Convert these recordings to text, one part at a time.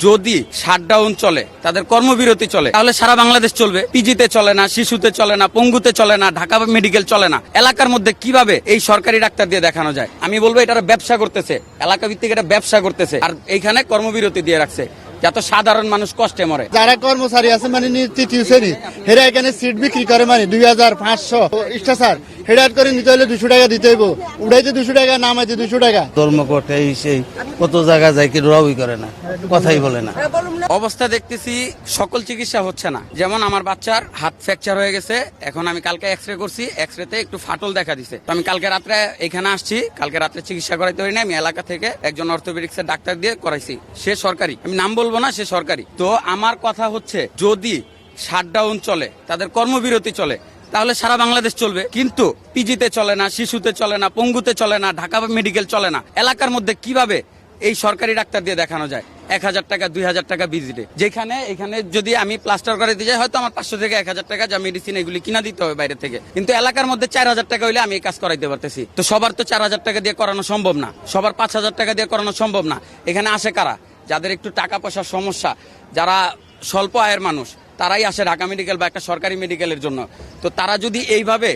যদি শাটডাউন চলে, তাদের কর্মবিরতি চলে, তাহলে সারা বাংলাদেশ চলবে। পিজিতে চলে না, শিশুতে চলে না, পঙ্গুতে চলে না, ঢাকা মেডিকেল চলে না। এলাকার মধ্যে কিভাবে এই সরকারি ডাক্তার দিয়ে দেখানো যায়? আমি বলবো এটা ব্যবসা করতেছে, এলাকা ভিত্তিক এটা ব্যবসা করতেছে, আর এইখানে কর্মবিরতি দিয়ে রাখছে যত সাধারণ মানুষ কষ্টে মরে। যারা কর্মচারী আছে মানে তৃতীয় শ্রেণী, হেরা এখানে সিট বিক্রি করে মানে 2500 স্টার হেডার করে নিতে হলে 200 টাকা দিতে হইব। উড়াইতে 200 টাকা, নামাইতে 200 টাকা। ধর্মকট এই সেই কত জায়গা যায় কি রাউই করে না, কথাই বলে না। অবস্থা দেখতেছি সকল চিকিৎসা হচ্ছে না। যেমন আমার বাচ্চার হাত ফ্র্যাকচার হয়ে গেছে, এখন আমি কালকে এক্সরে করছি, এক্সরেতে একটু ফাটল দেখা দিছে। তো আমি কালকে রাত্রে এখানে আসছি, কালকে রাত্রে চিকিৎসা করাইতে হয়নি, আমি এলাকা থেকে একজন অর্থোপেডিক্সের ডাক্তার দিয়ে করাইছি। সে সরকারি, আমি নাম বলবো না, সে সরকারি। তো আমার কথা হচ্ছে যদি শাটডাউন চলে, তাদের কর্মবিরতি চলে, তাহলে সারা বাংলাদেশ চলবে। কিন্তু পিজিতে চলে না, শিশুতে চলে না, পঙ্গুতে চলে না, ঢাকা মেডিকেল চলে না। এলাকার মধ্যে কিভাবে এই সরকারি ডাক্তার দিয়ে দেখানো যায়? 1000 টাকা 2000 টাকা ভিজিটে, যেখানে এখানে যদি আমি প্লাস্টার করে দিয়ে যাই, হয়তো আমার 500 থেকে 1000 টাকা যা মেডিসিন এগুলি কিনা দিতে হবে বাইরে থেকে। কিন্তু এলাকার মধ্যে 4000 টাকা হইলে আমি এই কাজ করাইতে পারতেছি। তো সবার তো 4000 টাকা দিয়ে করানো সম্ভব না, সবার 5000 টাকা দিয়ে করানো সম্ভব না। এখানে আসে কারা? যাদের একটু টাকা পয়সার সমস্যা, যারা স্বল্প আয়ের মানুষ, তারাই আসে ঢাকা মেডিকেল বা একটা সরকারি মেডিকেলের জন্য। তো তারা যদি এইভাবে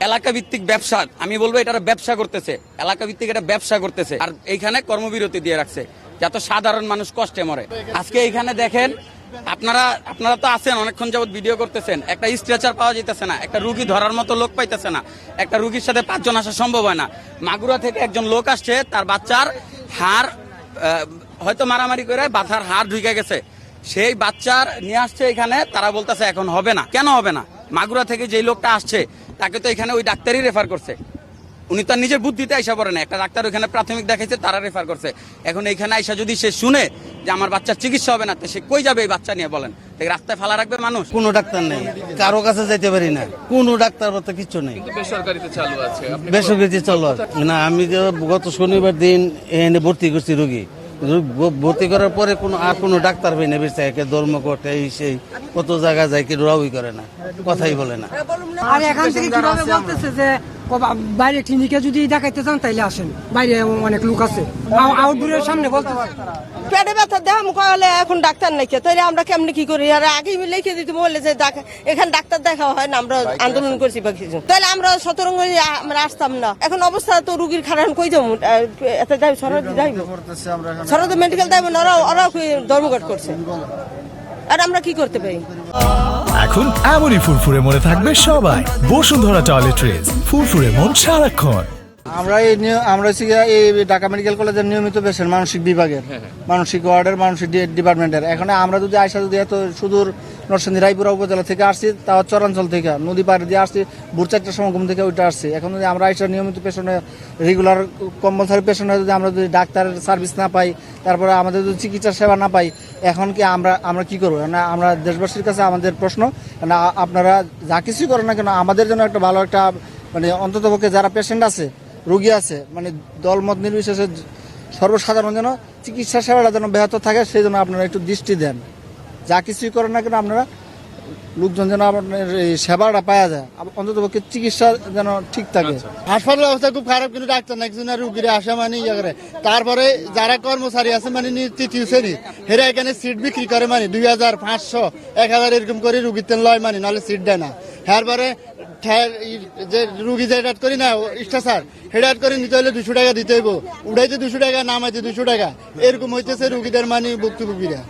এলাকা ভিত্তিক ব্যবসা, আমি বলবো এটা ব্যবসা করতেছে, এলাকা ভিত্তিক এটা ব্যবসা করতেছে, আর এইখানে কর্মবিরতি দিয়ে রাখছে যত সাধারণ মানুষ কষ্টে মরে। আজকে এইখানে দেখেন, আপনারা তো আছেন, অনেকক্ষণ যাবত ভিডিও করতেছেন, একটা স্ট্রেচার পাওয়া যাইতেছে না, একটা রুগী ধরার মতো লোক পাইতেছে না, একটা রুগীর সাথে 5 জন আসা সম্ভব হয় না। মাগুরা থেকে একজন লোক আসছে, তার বাচ্চার হাড় হয়তো মারামারি করে বাচ্চার হাড় ঢুকে গেছে, সেই বাচ্চার নিয়ে আসছে এখানে, তারা বলতেছে এখন হবে না। কেন হবে না? মাগুরা থেকে যেই লোকটা আসছে তাকে তো এখানে ওই ডাক্তারই রেফার করছে, উনি তার নিজের বুদ্ধিতে আইসা পড়ে না, একটা ডাক্তার ওখানে প্রাথমিক দেখাইছে, তারা রেফার করছে। এখন এইখানে আইসা যদি সে শুনে যে আমার বাচ্চার চিকিৎসা হবে না, তো সে কই যাবে এই বাচ্চা নিয়ে? বলেন, রাস্তায় ফালা রাখবে মানুষ? কোনো ডাক্তার নেই, কারো কাছে যাইতে পারি না, কোনো ডাক্তার বলতে কিছু নেই। বেসরকারিতে চালু আছে, বেসরকারিতে চালু আছে না। আমি গত শনিবার দিন এখানে ভর্তি করছি রোগী, ভর্তি করার পরে কোনো ডাক্তার পাই না। বেশি একে ধর্মকট এই সেই কত জায়গা যায় কি রাউই করে না, কথাই বলে না। আর এখান থেকে কিভাবে বলতেছে যে বাইরে ক্লিনিকে যদি দেখাইতে চান তাইলে আসেন, বাইরে অনেক লোক আছে, আউটডোরের সামনে বলতে পেটে ব্যথা দেহ হলে এখন ডাক্তার নাই, তাহলে আমরা কেমনি কি করি? আর আগে লিখে দিতে বললে যে এখানে ডাক্তার দেখা হয় না, আমরা আন্দোলন করছি বা কিছু, তাহলে আমরা সতরঙ্গ আমরা আসতাম না। এখন অবস্থা তো রুগীর খারাপ কই যাবো, এত যাই সরদি যাইব, সরদি মেডিকেল যাইব না, ওরা ধর্মঘট করছে, আর আমরা কি করতে পারি? এখন এমনই ফুরফুরে মনে থাকবে সবাই। বসুন্ধরা টয়লেট্রিজ, ফুরফুরে মন সারাক্ষণ। আমরা এই ঢাকা মেডিকেল কলেজের নিয়মিত পেশেন্ট, মানসিক বিভাগের, মানসিক ওয়ার্ডের, মানসিক ডিপার্টমেন্টের। এখন আমরা যদি আইসা যদি এত সুদূর নরসিংদী রায়পুরা উপজেলা থেকে আসছি, তাও চরাঞ্চল থেকে নদী পাড়ে দিয়ে আসছি, ভোর 4টার সময় ঘুম থেকে ওইটা আসছি। এখন যদি আমরা আইসা নিয়মিত পেশেন্ট, রেগুলার কম্পালসারি পেশেন্ট হয়, যদি আমরা যদি ডাক্তারের সার্ভিস না পাই, তারপরে আমাদের যদি চিকিৎসা সেবা না পাই, এখন কি আমরা কি করবো? আমরা দেশবাসীর কাছে আমাদের প্রশ্ন, আপনারা যা কিছুই করেন না কেন, আমাদের জন্য একটা ভালো একটা মানে অন্ততপক্ষে যারা পেশেন্ট আছে, রোগী আছে, মানে দলমত নির্বিশেষে সর্বসাধারণ যেন চিকিৎসা সেবাটা যেন ব্যাহত থাকে, সেই জন্য আপনারা একটু দৃষ্টি দেন। যা কিছুই করেন না কেন, আপনারা লোকজন যেন আপনার এই সেবাটা পাওয়া যায়, অন্ততপক্ষে চিকিৎসা যেন ঠিক থাকে। হাসপাতালের অবস্থা খুব খারাপ, কিন্তু ডাক্তার না, কিছু না, রুগীরা আসে মানে ইয়ে করে। তারপরে যারা কর্মচারী আছে মানে তৃতীয় শ্রেণী, হেরা এখানে সিট বিক্রি করে মানে 2500 1000 এরকম করে রুগীর তেল লয় মানে, নাহলে সিট দেয় না। এরপরে যে রুগী যে হেডার করি না স্টার হেডার করে নিতে হলে 200 টাকা দিতে হইব। উড়াইতে 200 টাকা, নামাইতে 200 টাকা, এরকম হইতেছে রুগীদের মানে ভুক্তভোগীরা।